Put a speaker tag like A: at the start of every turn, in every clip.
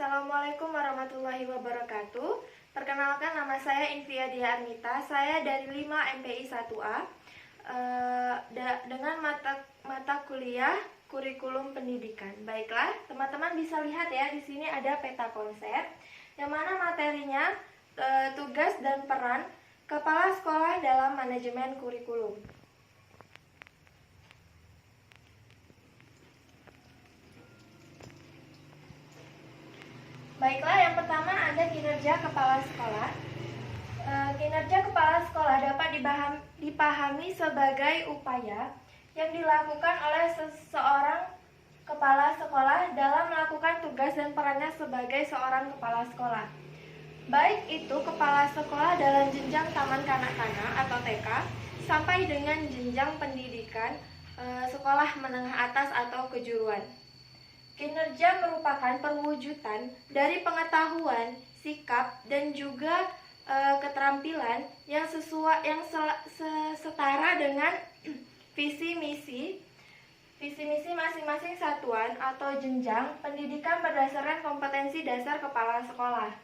A: Assalamualaikum warahmatullahi wabarakatuh. Perkenalkan, nama saya Invia Dia Armita. Saya dari 5 MPI 1A dengan mata kuliah kurikulum pendidikan. Baiklah, teman-teman bisa lihat ya, di sini ada peta konsep yang mana materinya tugas dan peran kepala sekolah dalam manajemen kurikulum. Baiklah, yang pertama ada kinerja kepala sekolah. Kinerja kepala sekolah dapat dipahami sebagai upaya yang dilakukan oleh seseorang kepala sekolah dalam melakukan tugas dan perannya sebagai seorang kepala sekolah. Baik itu kepala sekolah dalam jenjang taman kanak-kanak atau TK sampai dengan jenjang pendidikan sekolah menengah atas atau kejuruan. Kinerja merupakan perwujudan dari pengetahuan, sikap, dan juga keterampilan yang setara dengan visi misi masing-masing satuan atau jenjang pendidikan berdasarkan kompetensi dasar kepala sekolah.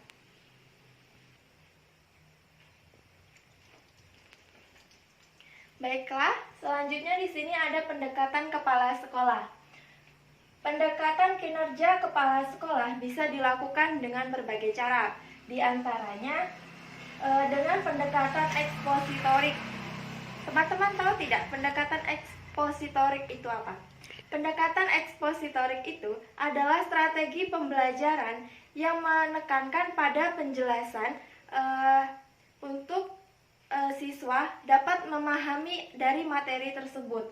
A: Baiklah, selanjutnya di sini ada pendekatan kepala sekolah. Pendekatan kinerja kepala sekolah bisa dilakukan dengan berbagai cara, di antaranya dengan pendekatan ekspositorik. Teman-teman tahu tidak pendekatan ekspositorik itu apa? Pendekatan ekspositorik itu adalah strategi pembelajaran yang menekankan pada penjelasan untuk siswa dapat memahami dari materi tersebut.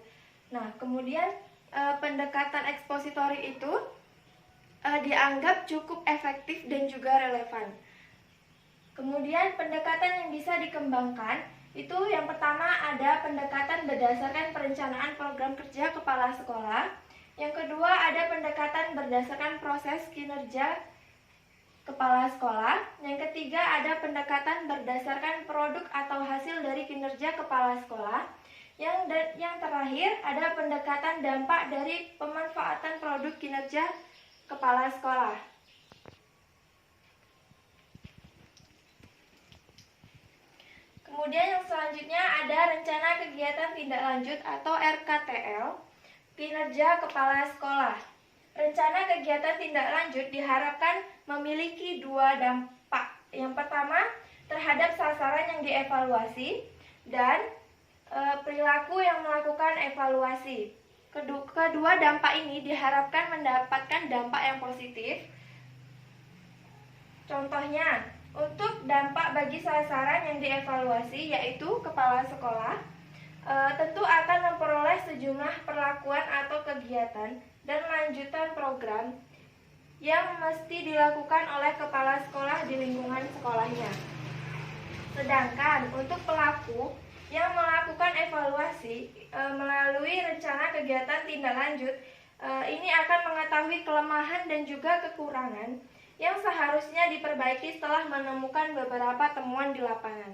A: Nah, kemudian pendekatan ekspositorik itu dianggap cukup efektif dan juga relevan. Kemudian pendekatan yang bisa dikembangkan itu yang pertama ada pendekatan berdasarkan perencanaan program kerja kepala sekolah. Yang kedua ada pendekatan berdasarkan proses kinerja kepala sekolah. Yang ketiga ada pendekatan berdasarkan produk atau hasil dari kinerja kepala sekolah. Yang terakhir ada pendekatan dampak dari pemanfaatan produk kinerja kepala sekolah. Kemudian yang selanjutnya ada rencana kegiatan tindak lanjut atau RKTL, kinerja kepala sekolah. Rencana kegiatan tindak lanjut diharapkan memiliki dua dampak. Yang pertama, terhadap sasaran yang dievaluasi dan perilaku yang melakukan evaluasi. Kedua dampak ini diharapkan mendapatkan dampak yang positif. Contohnya, untuk dampak bagi sasaran yang dievaluasi yaitu kepala sekolah tentu akan memperoleh sejumlah perlakuan atau kegiatan dan lanjutan program yang mesti dilakukan oleh kepala sekolah di lingkungan sekolahnya. Sedangkan untuk pelaku yang melakukan evaluasi melalui rencana kegiatan tindak lanjut ini akan mengetahui kelemahan dan juga kekurangan yang seharusnya diperbaiki setelah menemukan beberapa temuan di lapangan.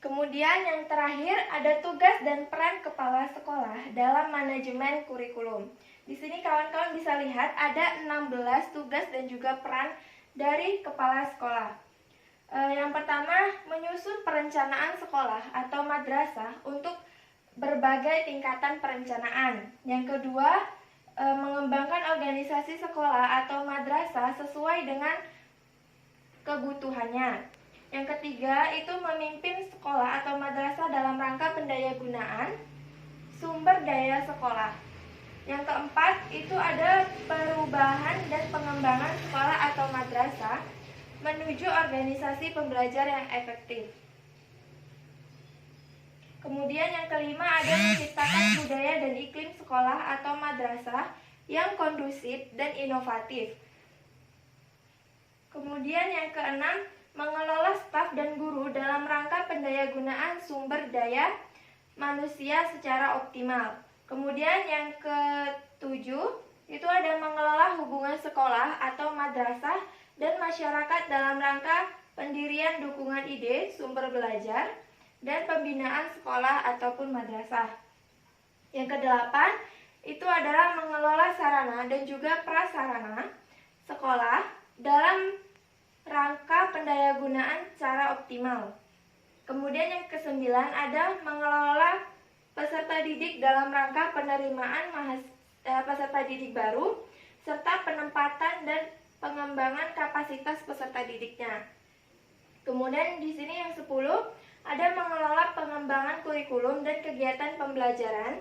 A: Kemudian yang terakhir ada tugas dan peran kepala sekolah dalam manajemen kurikulum. Di sini kawan-kawan bisa lihat ada 16 tugas dan juga peran dari kepala sekolah. Yang pertama, menyusun perencanaan sekolah atau madrasah untuk berbagai tingkatan perencanaan. Yang kedua, mengembangkan organisasi sekolah atau madrasah sesuai dengan kebutuhannya. Yang ketiga, itu memimpin sekolah atau madrasah dalam rangka pendayagunaan sumber daya sekolah. Yang keempat, itu ada perubahan dan pengembangan sekolah atau madrasah menuju organisasi pembelajar yang efektif. Kemudian yang kelima ada menciptakan budaya dan iklim sekolah atau madrasah yang kondusif dan inovatif. Kemudian yang keenam, mengelola staf dan guru dalam rangka pendayagunaan sumber daya manusia secara optimal. Kemudian yang ketujuh, itu ada mengelola hubungan sekolah atau madrasah dan masyarakat dalam rangka pendirian dukungan ide, sumber belajar, dan pembinaan sekolah ataupun madrasah. Yang kedelapan, itu adalah mengelola sarana dan juga prasarana sekolah dalam rangka pendayagunaan secara optimal. Kemudian yang kesembilan ada mengelola peserta didik dalam rangka penerimaan peserta didik baru serta penempatan dan pengembangan kapasitas peserta didiknya. Kemudian di sini yang 10 ada mengelola pengembangan kurikulum dan kegiatan pembelajaran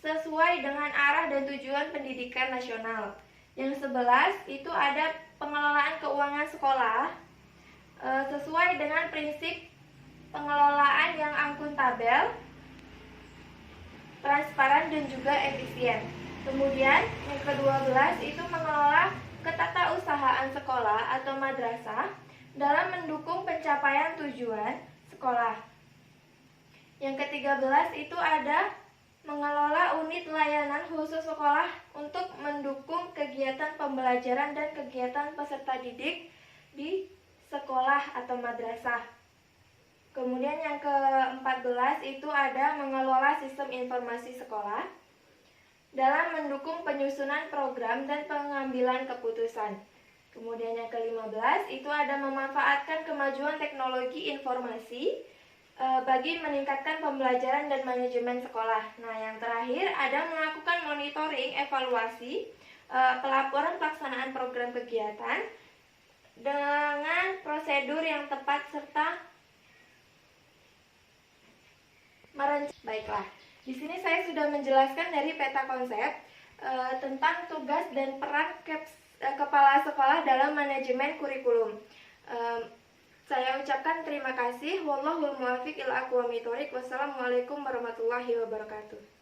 A: sesuai dengan arah dan tujuan pendidikan nasional. Yang 11 itu ada pengelolaan keuangan sekolah sesuai dengan prinsip pengelolaan yang akuntabel, transparan dan juga efisien. Kemudian yang ke-12 itu mengelola ketatausahaan sekolah atau madrasah dalam mendukung pencapaian tujuan sekolah. Yang ke-13 itu ada mengelola unit layanan khusus sekolah untuk mendukung kegiatan pembelajaran dan kegiatan peserta didik di sekolah atau madrasah. Kemudian yang ke-14 itu ada mengelola sistem informasi sekolah dalam mendukung penyusunan program dan pengambilan keputusan. Kemudian yang ke-15 itu ada memanfaatkan kemajuan teknologi informasi bagi meningkatkan pembelajaran dan manajemen sekolah. Nah, yang terakhir ada melakukan monitoring, evaluasi, pelaporan pelaksanaan program kegiatan dengan prosedur yang tepat serta Baiklah, di sini saya sudah menjelaskan dari peta konsep tentang tugas dan peran kepala sekolah dalam manajemen kurikulum. Saya ucapkan terima kasih. Wallahul muwaffiq ila aqwamit thoriq. Wassalamualaikum warahmatullahi wabarakatuh.